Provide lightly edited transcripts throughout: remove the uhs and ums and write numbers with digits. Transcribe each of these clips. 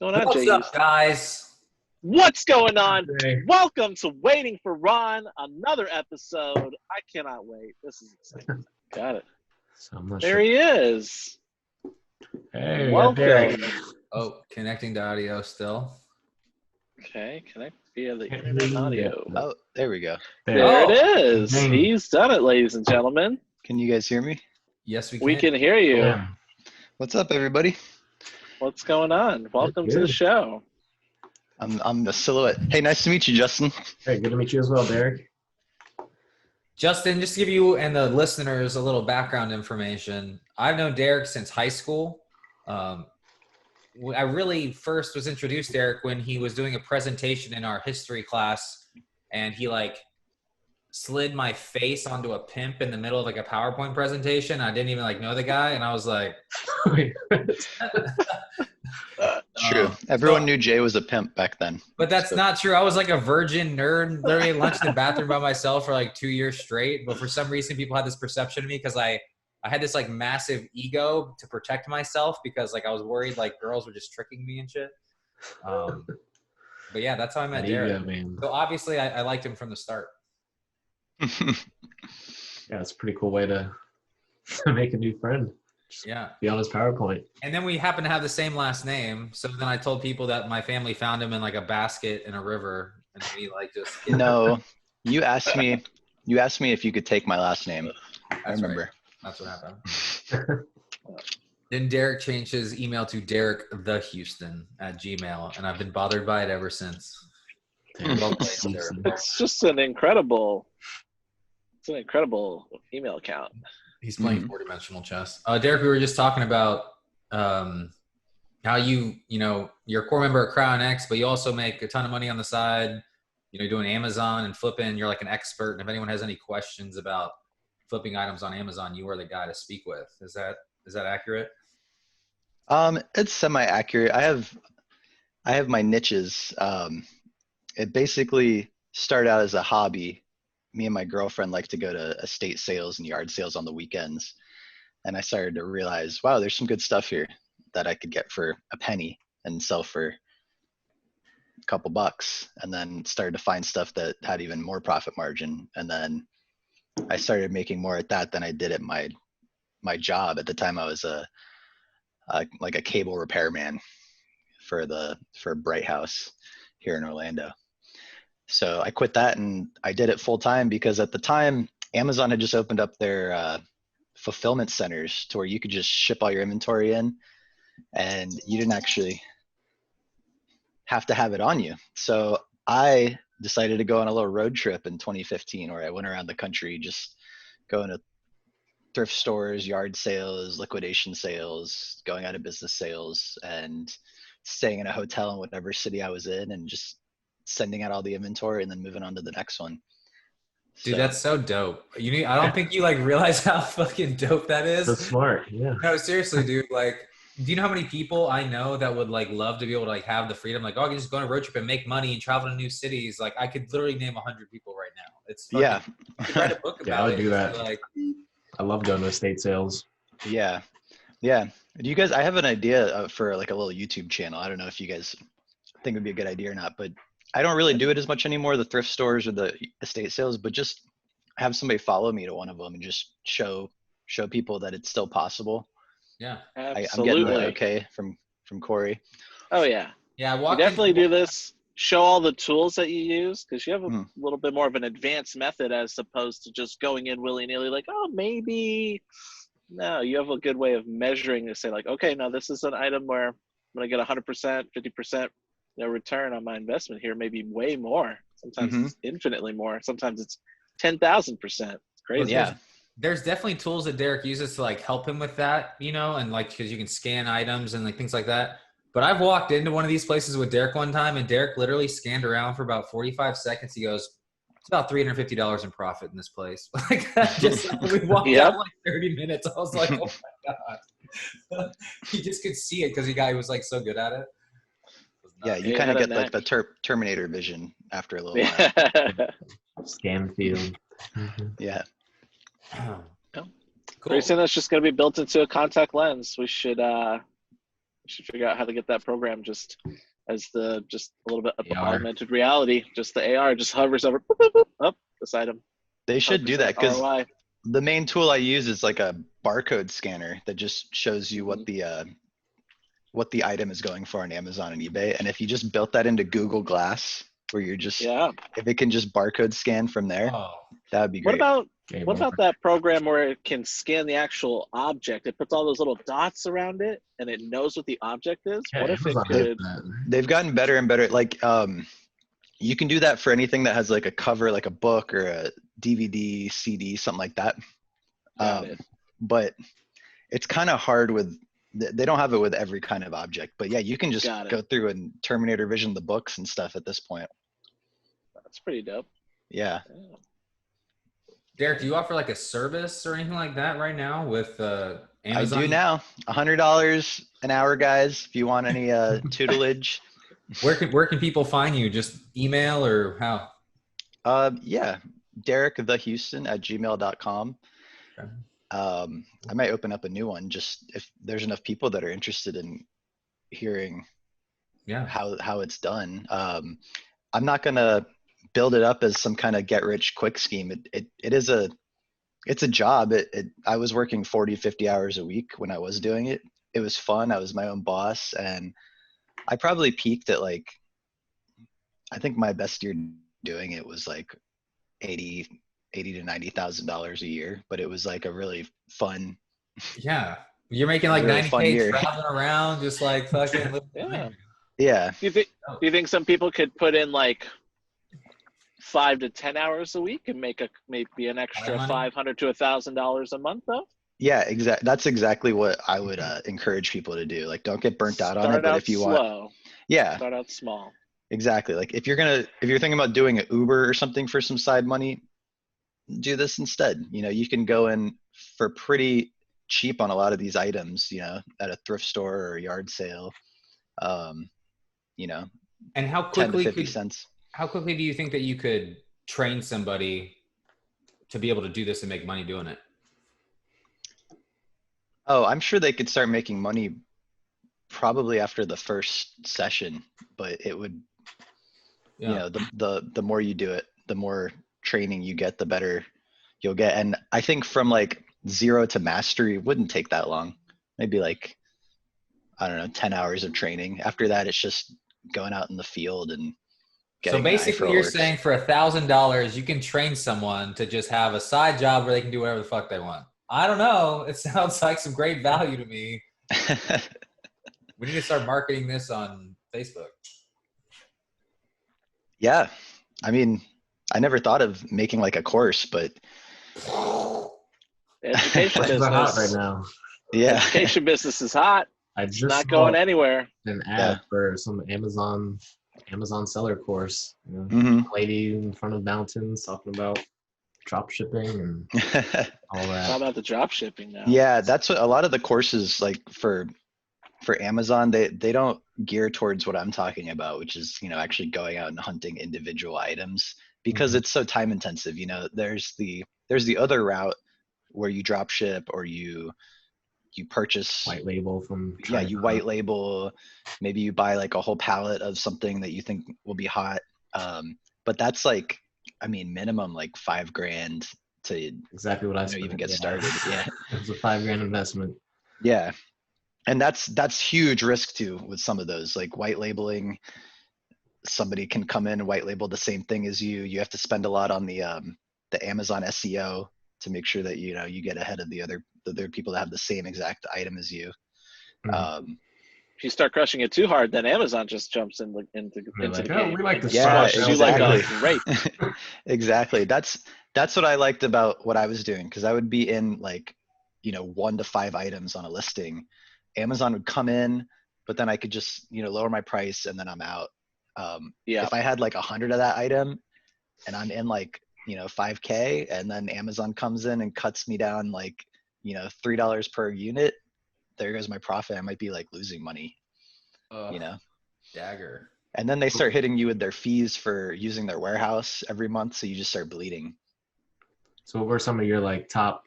What's going on, What's Jay? up, guys? What's going on? Hey. Welcome to Waiting for Ron, another episode. I cannot wait. This is exciting. Got it. So I'm not There sure. he is. Hey, we got Derek. Welcome. Oh, connecting to audio still. Okay, connect via the Can't internet hear you audio. yet. Oh, there we go. There Oh. it is. Dang. He's done it, ladies and gentlemen. Can you guys hear me? Yes, we can. We can hear you. Yeah. What's up, everybody? What's going on? Welcome to the good. show. I'm the silhouette. Hey, nice to meet you, Justin. Hey, good to meet you as well, Derek. Justin, just to give you and the listeners a little background information, I've known Derek since high school. I really first was introduced to Derek when he was doing a presentation in our history class, and he slid my face onto a pimp in the middle of a PowerPoint presentation. I didn't even know the guy, and I was like, True. Everyone knew Jay was a pimp back then. but that's not true. I was like a virgin nerd, literally ate lunch in the bathroom by myself for 2 years straight. But for some reason, people had this perception of me because I had this massive ego to protect myself because I was worried girls were just tricking me and shit. But yeah, that's how I met Derek. Ego, man. So obviously, I liked him from the start. Yeah, it's a pretty cool way to make a new friend. Just Yeah. be on his PowerPoint. And then we happen to have the same last name. So then I told people that my family found him in a basket in a river, and we just. No, you asked me if you could take my last name. I That's remember. right. That's what happened. Then Derek changed his email to derekthehouston@gmail, and I've been bothered by it ever since. Well played, sir. It's just an incredible email account. He's playing four-dimensional chess. Derek, we were just talking about how you're a core member of Crown X, but you also make a ton of money on the side. Doing Amazon and flipping. You're an expert, and if anyone has any questions about flipping items on Amazon, you are the guy to speak with. Is that accurate? It's semi-accurate. I have my niches. It basically started out as a hobby. Me and my girlfriend like to go to estate sales and yard sales on the weekends. And I started to realize, wow, there's some good stuff here that I could get for a penny and sell for a couple bucks. And then started to find stuff that had even more profit margin. And then I started making more at that than I did at my job. At the time, I was a cable repairman for Bright House here in Orlando. So I quit that and I did it full time because at the time, Amazon had just opened up their fulfillment centers to where you could just ship all your inventory in and you didn't actually have to have it on you. So I decided to go on a little road trip in 2015 where I went around the country just going to thrift stores, yard sales, liquidation sales, going out of business sales, and staying in a hotel in whatever city I was in and just sending out all the inventory and then moving on to the next one. Dude, that's so dope. I don't think you realize how fucking dope that is. So smart, yeah. No, seriously, dude. Do you know how many people I know that would love to be able to have the freedom? I can just go on a road trip and make money and travel to new cities. I could literally name 100 people right now. It's fucking, yeah. You could write a book Yeah, about I would it. do that. It's I love going to estate sales. Yeah. Do you guys? I have an idea for a little YouTube channel. I don't know if you guys think it'd be a good idea or not, but I don't really do it as much anymore, the thrift stores or the estate sales, but just have somebody follow me to one of them and just show people that it's still possible. yeah. I'm Absolutely. getting the okay from Corey. Oh yeah. Yeah. You definitely do this. Show all the tools that you use because you have a little bit more of an advanced method as opposed to just going in willy-nilly maybe. No, you have a good way of measuring to say okay, no, this is an item where I'm going to get 100%, 50% return on my investment here, maybe way more. Sometimes it's infinitely more. Sometimes it's 10,000%. It's crazy. Yeah. There's definitely tools that Derek uses to help him with that, and because you can scan items and things like that. But I've walked into one of these places with Derek one time, and Derek literally scanned around for about 45 seconds. He goes, "It's about $350 in profit in this place." We walked out 30 minutes. I was like, "Oh my god!" He just could see it because he was so good at it. Yeah, you kind of get the Terminator vision after a little while. Scan field. Yeah. Cool. Pretty soon that's just going to be built into a contact lens. We should should figure out how to get that program just as just a little bit of AR. augmented reality. Just the AR just hovers over boop, boop, boop, up this item. They should do that because ROI. the main tool I use is like a barcode scanner that just shows you Mm-hmm. what the item is going for on Amazon and eBay. And if you just built that into Google Glass, where you're just if it can just barcode scan from there, Oh, that would be great. What about that program where it can scan the actual object? It puts all those little dots around it, and it knows what the object is. Yeah, What if it Amazon could? They've gotten better and better. Like you can do that for anything that has like a cover, like a book or a DVD, CD, something like that. Got it. But it's kind of hard with. They don't have it with every kind of object. But yeah, you can just go through and Terminator Vision the books and stuff at this point. That's pretty dope. Yeah. Derek, do you offer like a service or anything like that right now with Amazon? I do now. $100 an hour, guys. If you want any tutelage. Where can people find you? Just email or how? Yeah, derekthehouston@gmail.com. Okay. I might open up a new one just if there's enough people that are interested in hearing how it's done. I'm not gonna build it up as some kind of get rich quick scheme. It's a job. I was working 40, 50 hours a week when I was doing it. It was fun. I was my own boss, and I probably peaked at like, I think my best year doing it was like $80,000 to $90,000 a year, but it was like a really fun. Yeah, you're making like really 90K traveling around, just like fucking. Yeah. Do you think some people could put in like 5 to 10 hours a week and make maybe an extra $500 to $1,000 a month though? Yeah, exactly. That's exactly what I would encourage people to do. Like, don't get burnt out on it, but if you want, start out small. Exactly. Like if you're thinking about doing an Uber or something for some side money, do this instead. You know, you can go in for pretty cheap on a lot of these items, you know, at a thrift store or a yard sale. You know, and how 10 quickly to 50 cents. How quickly do you think that you could train somebody to be able to do this and make money doing it? Oh, I'm sure they could start making money probably after the first session, but it would, you know, the more you do it, the more training you get, the better you'll get. And I think from like 0 to mastery wouldn't take that long. Maybe like, I don't know, 10 hours of training. After that, it's just going out in the field and getting. So basically you're saying for $1,000, you can train someone to just have a side job where they can do whatever the fuck they want. I don't know. It sounds like some great value to me. We need to start marketing this on Facebook. Yeah. I mean, I never thought of making like a course, but education business hot right now. Yeah. Education business is hot. It's not going anywhere. An ad for some Amazon seller course. You know, lady in front of mountains talking about drop shipping and all that. How about the drop shipping now? Yeah, that's what a lot of the courses like for Amazon, they don't gear towards what I'm talking about, which is, you know, actually going out and hunting individual items because it's so time intensive. You know, there's the other route where you drop ship or you purchase white label from China. You white label, maybe you buy like a whole pallet of something that you think will be hot. But that's like, I mean, minimum like $5,000 to exactly what I even get started. Yeah. It's a $5,000 investment. Yeah. And that's huge risk too with some of those, like white labeling. Somebody can come in and white label the same thing as you. You have to spend a lot on the Amazon SEO to make sure that, you know, you get ahead of the other people that have the same exact item as you. If you start crushing it too hard, then Amazon just jumps into the game. We like to exactly. Exactly. That's what I liked about what I was doing, because I would be in like, you know, 1 to 5 items on a listing. Amazon would come in, but then I could just, you know, lower my price and then I'm out. If I had like 100 of that item and I'm in like, you know, 5K, and then Amazon comes in and cuts me down like, you know, $3 per unit, there goes my profit. I might be like losing money, you know. Dagger. And then they start hitting you with their fees for using their warehouse every month, so you just start bleeding. So what were some of your like top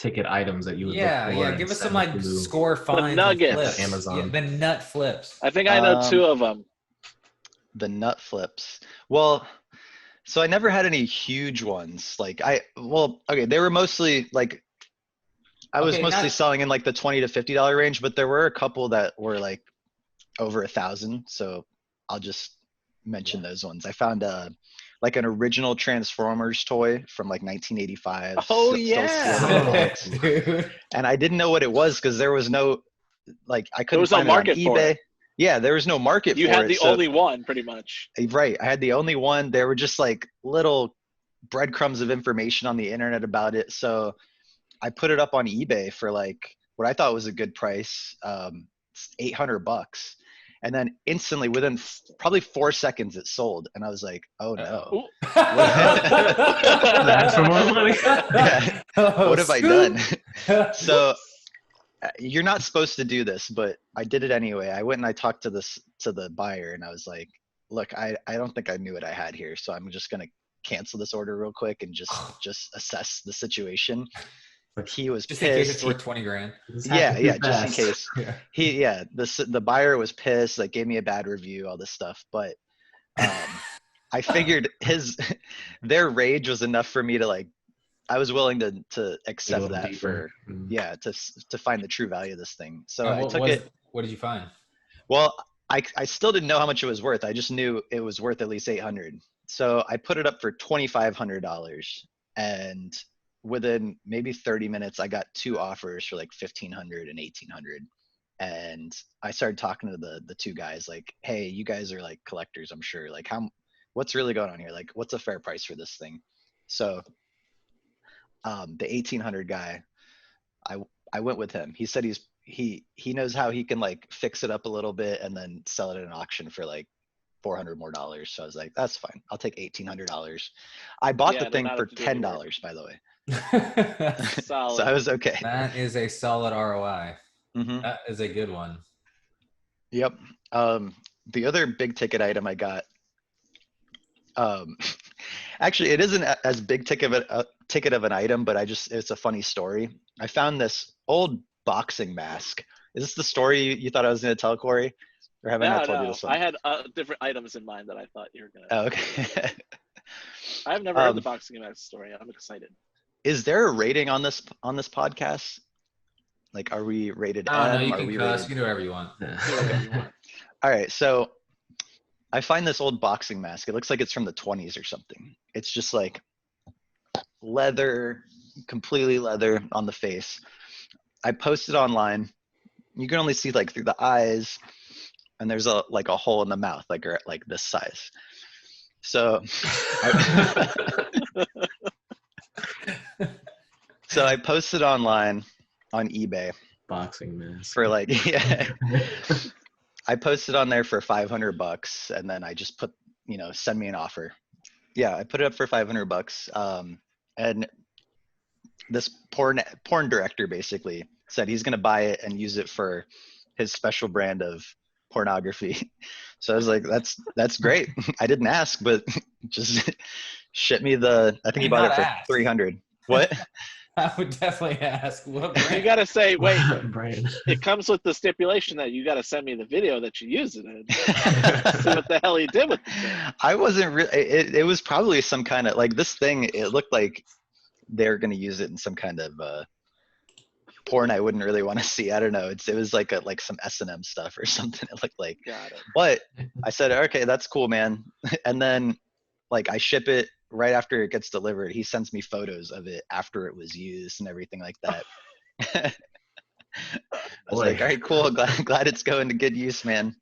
ticket items that you would look for. Yeah. Give us some like score finds. nuggets. Flips. Amazon. Yeah, the nut flips. I think I know 2 of them. The nut flips. Well, so I never had any huge ones. Like okay, they were mostly like, I was mostly selling in like the $20 to $50 range, but there were a couple that were like over 1,000. So I'll just mention those ones. I found like an original Transformers toy from like 1985. Oh yeah. Dude. And I didn't know what it was because there was no, like, I couldn't find it on eBay. For it. Yeah, there was no market for it. You had the only one, pretty much. Right. I had the only one. There were just like little breadcrumbs of information on the internet about it. So I put it up on eBay for like what I thought was a good price, $800. And then instantly, within probably 4 seconds, it sold. And I was like, oh no. That's for more money. Yeah. What have I done? So you're not supposed to do this, but I did it anyway. I went and I talked to the buyer, and I was like, look, I don't think I knew what I had here. So I'm just going to cancel this order real quick and just assess the situation. He was just pissed. in case it's worth 20 grand. Yeah, just in case. The buyer was pissed, like gave me a bad review, all this stuff. But I figured their rage was enough for me to like, I was willing to accept that deeper. to find the true value of this thing. So I took it. What did you find? Well, I still didn't know how much it was worth. I just knew it was worth at least $800. So I put it up for $2,500, and within maybe 30 minutes, I got 2 offers for like $1,500 and $1,800. And I started talking to the 2 guys like, hey, you guys are like collectors, I'm sure. Like, what's really going on here? Like, what's a fair price for this thing? So the 1,800 guy, I went with him. He said he knows how he can like fix it up a little bit and then sell it at an auction for like $400 more. So I was like, that's fine. I'll take $1,800. I bought the thing for $10, by the way. Solid. So I was okay. That is a solid ROI. Mm-hmm. That is a good one. Yep. The other big ticket item I got, actually it isn't as big ticket of an item, but it's a funny story. I found this old boxing mask. Is this the story you thought I was going to tell, Corey? Or have I not told you this one? I had different items in mind that I thought you were going to. Oh, okay. I've never heard the boxing mask story. I'm excited. Is there a rating on this podcast? Like, are we rated M? No, you can cuss. You can do whatever you want. All right, so I find this old boxing mask. It looks like it's from the 20s or something. It's just like leather, completely leather on the face. I posted online. You can only see like through the eyes, and there's a hole in the mouth, like this size. So so I posted online on eBay. Boxing mask. For like, yeah. I posted on there for $500, and then I just put, send me an offer. Yeah, I put it up for $500. And this porn director basically said he's gonna buy it and use it for his special brand of pornography. So I was like, that's great. I didn't ask, but just ship me I think he bought it for $300. What? I would definitely ask. What brand? You gotta say, wait. Brand. It comes with the stipulation that you gotta send me the video that you used it in. See what the hell he did with the thing. I wasn't really. It was probably some kind of like this thing. It looked like they're gonna use it in some kind of porn I wouldn't really want to see. I don't know. It was like some S&M stuff or something. It looked like. Got it. But I said, okay, that's cool, man. And then like I ship it. Right after it gets delivered, he sends me photos of it after it was used and everything like that. I was like, all right, cool. Glad it's going to good use, man.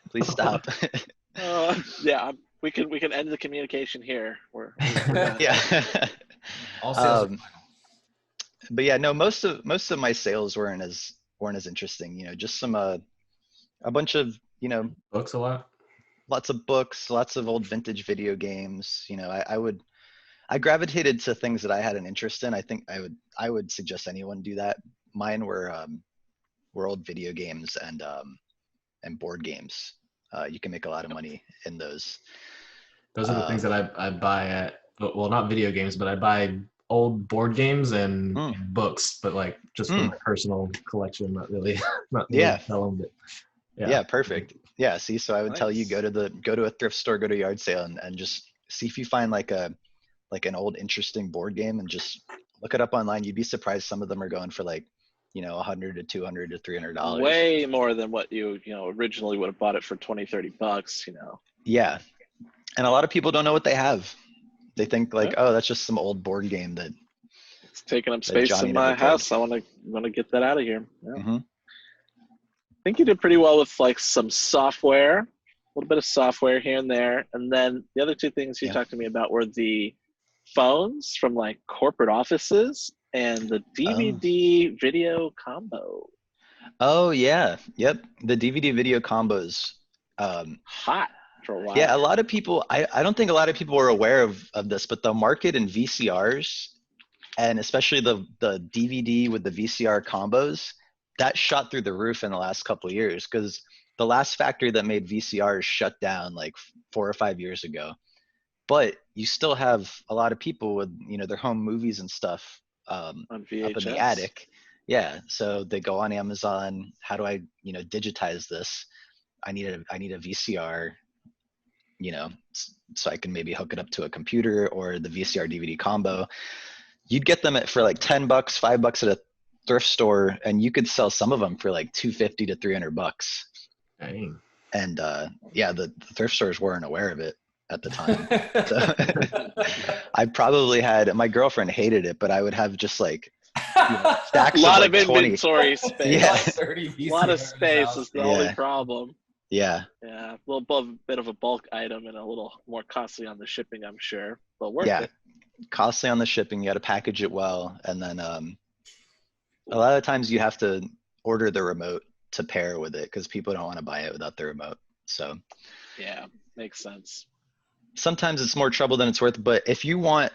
Please stop. Yeah, we can end the communication here. We're yeah. All sales. But yeah, no, most of my sales weren't as interesting. Just some a bunch of books a lot. Lots of books, lots of old vintage video games. I gravitated to things that I had an interest in. I think I would suggest anyone do that. Mine were old video games and board games. You can make a lot of money in those. Those are the things that I buy at, well, not video games, but I buy old board games and books, but like just for my personal collection, not really sell them, but yeah, perfect. Yeah, see, so I would tell you go to a thrift store, go to a yard sale, and just see if you find like an old interesting board game, and just look it up online. You'd be surprised, some of them are going for like, $100 to $200 to $300. Way more than what you originally would have bought it for $20-$30. Yeah, and a lot of people don't know what they have. They think like, oh, that's just some old board game that it's taking up space in my house. I want to get that out of here. Yeah. I think you did pretty well with like some software, a little bit of software here and there. And then the other two things you talked to me about were the phones from like corporate offices and the DVD video combo. Oh yeah. Yep. The DVD video combos. Hot for a while. Yeah. A lot of people, I don't think a lot of people were aware of this, but the market in VCRs, and especially the DVD with the VCR combos, that shot through the roof in the last couple of years, because the last factory that made VCRs shut down like 4 or 5 years ago. But you still have a lot of people with their home movies and stuff on VHS. up in the attic. Yeah, so they go on Amazon. How do I digitize this? I need a VCR, so I can maybe hook it up to a computer, or the VCR DVD combo. You'd get them for like $10, $5 at a thrift store, and you could sell some of them for like $250 to $300. Dang. And the thrift stores weren't aware of it at the time. So, I probably had, my girlfriend hated it, but I would have just like stacks a lot of, like, of inventory space. Yeah. A lot of space is the only problem. Yeah. Yeah, a little bit of a bulk item and a little more costly on the shipping, I'm sure, but worth it. Costly on the shipping. You got to package it well, and then a lot of times you have to order the remote to pair with it, because people don't want to buy it without the remote. So yeah, makes sense. Sometimes it's more trouble than it's worth, but if you want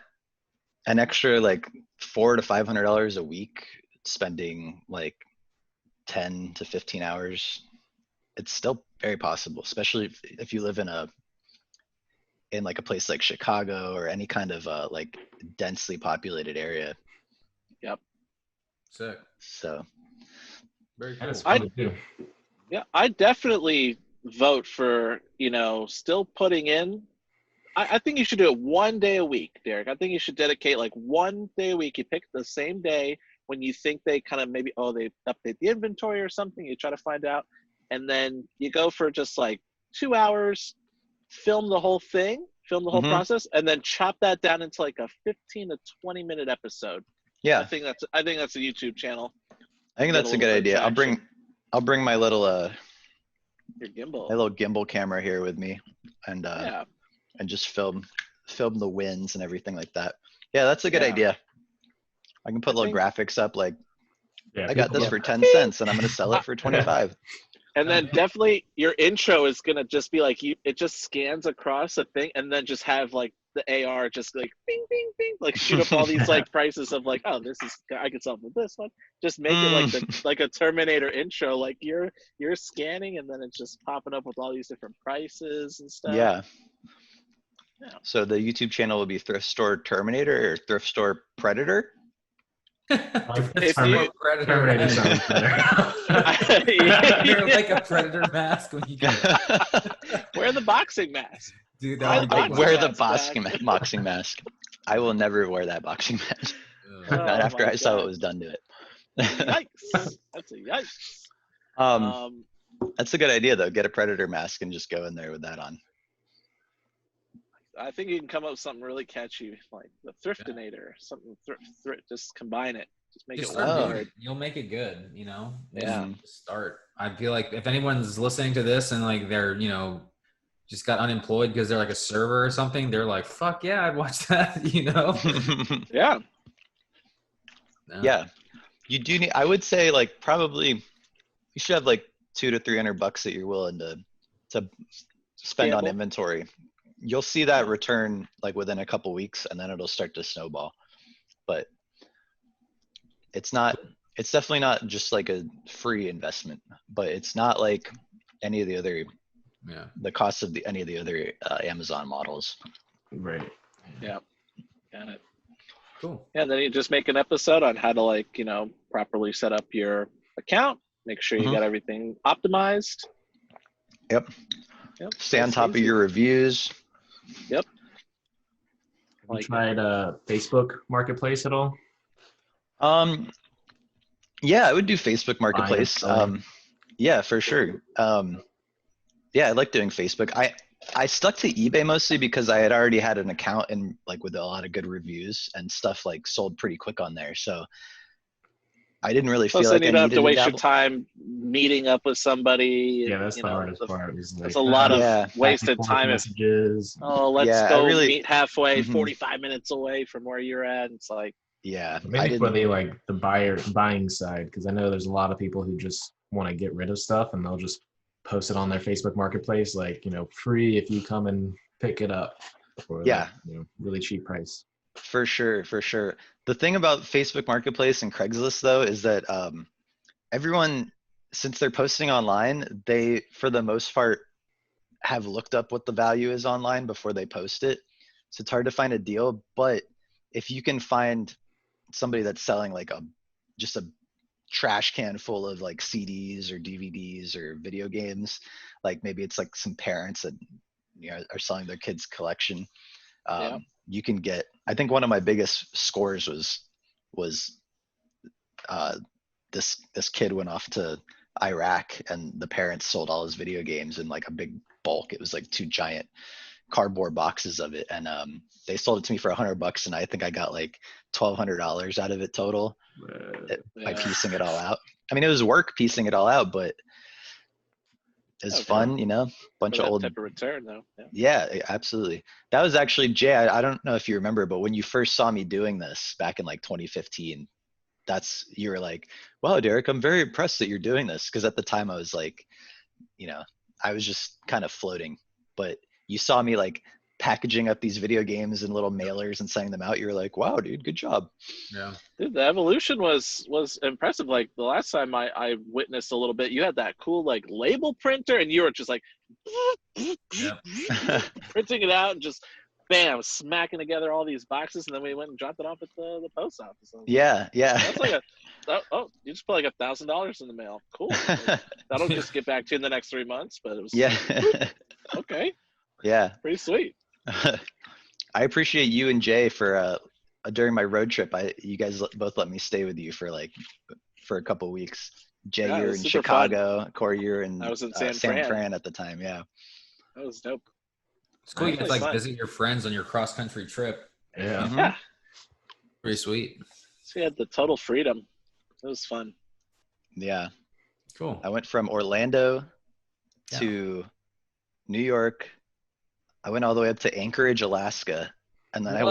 an extra like $400 to $500 a week, spending like 10 to 15 hours, it's still very possible, especially if you live in like a place like Chicago or any kind of like densely populated area. Yep. Sick. So very cool. I definitely vote for still putting in. I think you should do it 1 day a week, Derek. I think you should dedicate like 1 day a week. You pick the same day when you think they kind of maybe, they update the inventory or something. You try to find out, and then you go for just like 2 hours, film the whole thing, film the whole process, and then chop that down into like a 15 to 20 minute episode. Yeah, I think that's a YouTube channel. I think that's a good idea. I'll bring my little your gimbal, my little gimbal camera here with me, and and just film the winds and everything like that. Yeah, that's a good idea. I can put little graphics up, like, I got this for 10 cents and I'm going to sell it for 25. And then definitely your intro is going to just be like, it just scans across a thing, and then just have like the AR just like bing, bing, bing, like shoot up all these like prices of like, oh, I could sell for this one. Just make it like a Terminator intro, like you're scanning, and then it's just popping up with all these different prices and stuff. Yeah. So the YouTube channel will be Thrift Store Terminator or Thrift Store Predator. Terminator sounds better. You're like a predator mask when you wear the boxing mask. Dude, I wear the boxing mask. I will never wear that boxing mask. Not after I saw what was done to it. Yikes. That's a yikes. That's a good idea though. Get a predator mask and just go in there with that on. I think you can come up with something really catchy, like the Thriftinator, something just combine it. Just make it weird. You'll make it good, Yeah. Just start. I feel like if anyone's listening to this and like they're, just got unemployed because they're like a server or something, they're like, fuck yeah, I'd watch that, Yeah. No. Yeah. You do need, I would say like probably you should have like $200 to $300 that you're willing to spend on inventory. You'll see that return like within a couple weeks, and then it'll start to snowball. But it's definitely not just like a free investment, but it's not like any of the other, the cost of any of the other Amazon models. Right. Yeah. Got it. Cool. Yeah, and then you just make an episode on how to, like, you know, properly set up your account, make sure you got everything optimized. Yep. Stay on top of your reviews. Yep. Have you tried Facebook Marketplace at all? Yeah, I would do Facebook Marketplace. Yeah, for sure. Yeah, I like doing Facebook. I stuck to eBay mostly because I had already had an account and like with a lot of good reviews and stuff like sold pretty quick on there. So I didn't really feel like I you don't have needed to waste to your time meeting up with somebody. Yeah, that's the hardest part. There's a lot of wasted time. Messages. Let's go meet halfway, 45 minutes away from where you're at. It's like, yeah, maybe for the buying side, because I know there's a lot of people who just want to get rid of stuff and they'll just post it on their Facebook Marketplace, like, you know, free if you come and pick it up for like, you know, really cheap price. For sure. The thing about Facebook Marketplace and Craigslist though is that everyone, since they're posting online, they for the most part have looked up what the value is online before they post it. So it's hard to find a deal, but if you can find somebody that's selling like just a trash can full of like CDs or DVDs or video games, like maybe it's like some parents that, you know, are selling their kids' collection. You can get, I think one of my biggest scores was this kid went off to Iraq and the parents sold all his video games in like a big bulk. It was like 2 giant cardboard boxes of it, and they sold it to me for $100, and I think I got like $1,200 out of it total by piecing it all out. I mean, it was work piecing it all out, but it was fun, you know. Bunch of old type of return though. Yeah, absolutely. That was actually Jay. I don't know if you remember, but when you first saw me doing this back in like 2015, you were like, "Wow, Derek, I'm very impressed that you're doing this." Because at the time I was like, you know, I was just kind of floating, but you saw me like packaging up these video games in little mailers and sending them out. You were like, "Wow, dude, good job." Yeah. Dude, the evolution was impressive. Like the last time I witnessed a little bit, you had that cool like label printer and you were just like printing it out and just bam, smacking together all these boxes, and then we went and dropped it off at the post office. Yeah. That's like you just put like $1,000 in the mail. Cool. That'll just get back to you in the next 3 months, but it was okay. Yeah. Pretty sweet. I appreciate you and Jay for during my road trip. You guys both let me stay with you for a couple weeks. Jay, you're in Chicago. Fun. Corey, you're in I was in San Fran at the time. Yeah. That was dope. It's cool. You guys like visit your friends on your cross country trip. Yeah. Yeah. Pretty sweet. So you had the total freedom. It was fun. Yeah. Cool. I went from Orlando to New York. I went all the way up to Anchorage, Alaska, and then I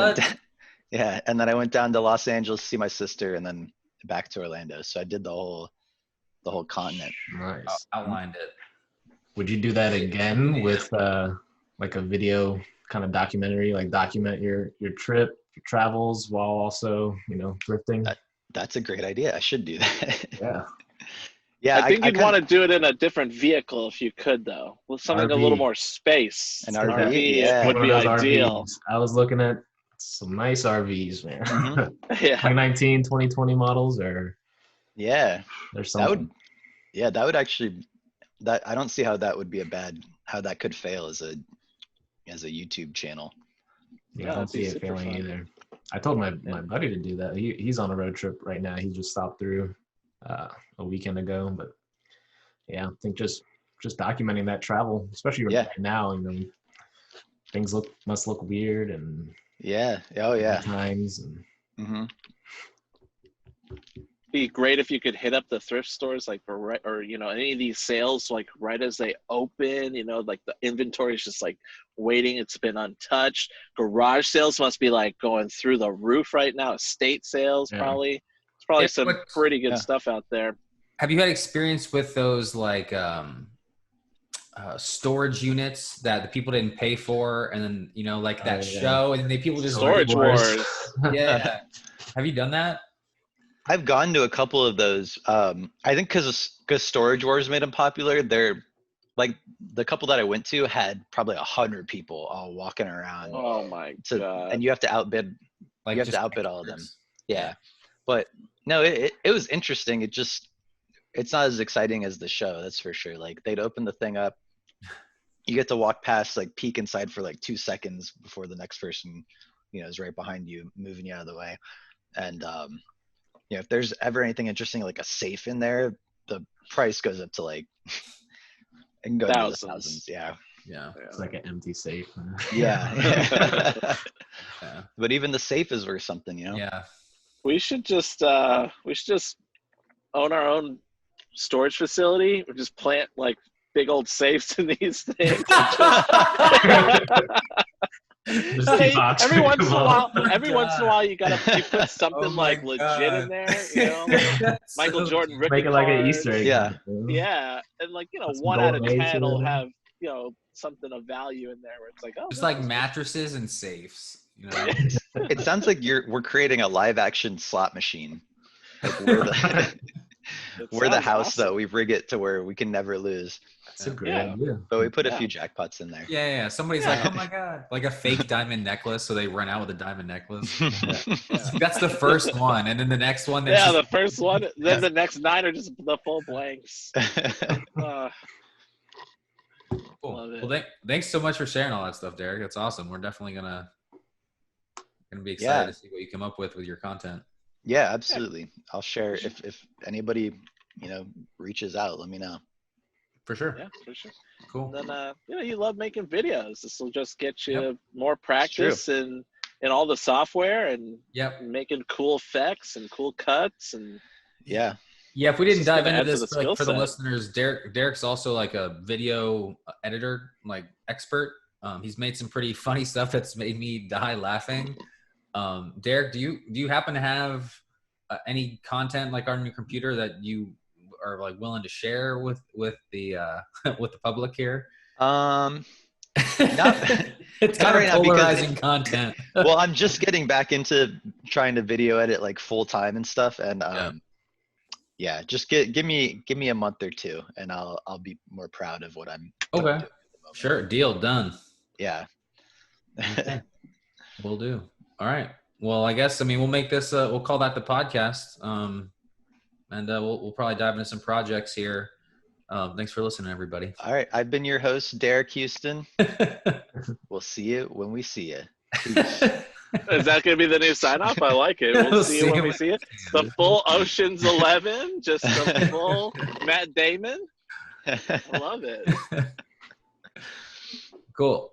went down to Los Angeles to see my sister, and then back to Orlando. So I did the whole continent. Nice. Outlined it. Would you do that again with like a video kind of documentary, like document your trip, your travels, while also, you know, thrifting? That's a great idea. I should do that. Yeah. Yeah, I think you'd want to do it in a different vehicle if you could, though, with something a little more space. An RV would be ideal. RVs. I was looking at some nice RVs, man. Yeah. 2019, 2020 models, or there's something. That would actually. That I don't see how that would be how that could fail as a YouTube channel. Yeah, I don't see it failing either. I told my buddy to do that. He's on a road trip right now. He just stopped through a weekend ago, but yeah, I think just documenting that travel, especially right now, you know, things must look weird and times and be great if you could hit up the thrift stores like or you know, any of these sales like right as they open, you know, like the inventory is just like waiting, it's been untouched. Garage sales must be like going through the roof right now. Estate sales probably. It's probably some pretty good stuff out there. Have you had experience with those like storage units that the people didn't pay for, and then, you know, like that show, and then people just Storage Wars. Yeah. Have you done that? I've gone to a couple of those. I think because Storage Wars made them popular. They're like the couple that I went to had probably 100 people all walking around. Oh my god! And you have to outbid Like you have to outbid all of them. Yeah. But no, it was interesting. It's not as exciting as the show, that's for sure. Like they'd open the thing up, you get to walk past, like peek inside for like 2 seconds before the next person, is right behind you, moving you out of the way. And if there's ever anything interesting, like a safe in there, the price goes up to like it can go into the thousands. Yeah. It's like an empty safe. Yeah. But even the safe is worth something, Yeah. We should just own our own storage facility. We just plant like big old safes in these things. Hey, every once in a while, you put something like legit in there. Michael Jordan rookie make it like an Easter egg. Yeah, and like 1 out of 10 will have something of value in there where it's like, oh, just like mattresses and safes. It sounds like we're creating a live action slot machine. Like we're the house awesome. though. We rig it to where we can never lose. That's a great idea. But we put a few jackpots in there. Yeah. Somebody's like, oh my God, like a fake diamond necklace. So they run out with a diamond necklace. That's the first one. And then the next one. The first one. Then the next 9 are just the full blanks. Cool. Love it. Well, thanks so much for sharing all that stuff, Derek. That's awesome. We're definitely gonna be excited to see what you come up with your content. Yeah, absolutely. I'll share if anybody reaches out. Let me know. For sure. Yeah, for sure. Cool. Then you love making videos. This will just get you more practice in all the software and making cool effects and cool cuts and yeah. If we didn't dive into this for the listeners, Derek's also like a video editor, like expert. He's made some pretty funny stuff that's made me die laughing. Derek, do you happen to have any content like on your computer that you are like willing to share with the public here? It's kind of polarizing content. Well, I'm just getting back into trying to video edit like full time and stuff, and just give me a month or 2, and I'll be more proud of what I'm doing. Sure, deal done. Yeah. Okay. Will do. All right. Well, I guess we'll make this we'll call that the podcast. And we'll probably dive into some projects here. Thanks for listening, everybody. All right. I've been your host, Derek Houston. We'll see you when we see you. Is that going to be the new sign off? I like it. We'll see you when we see you. The full Ocean's 11, just the full Matt Damon. I love it. Cool.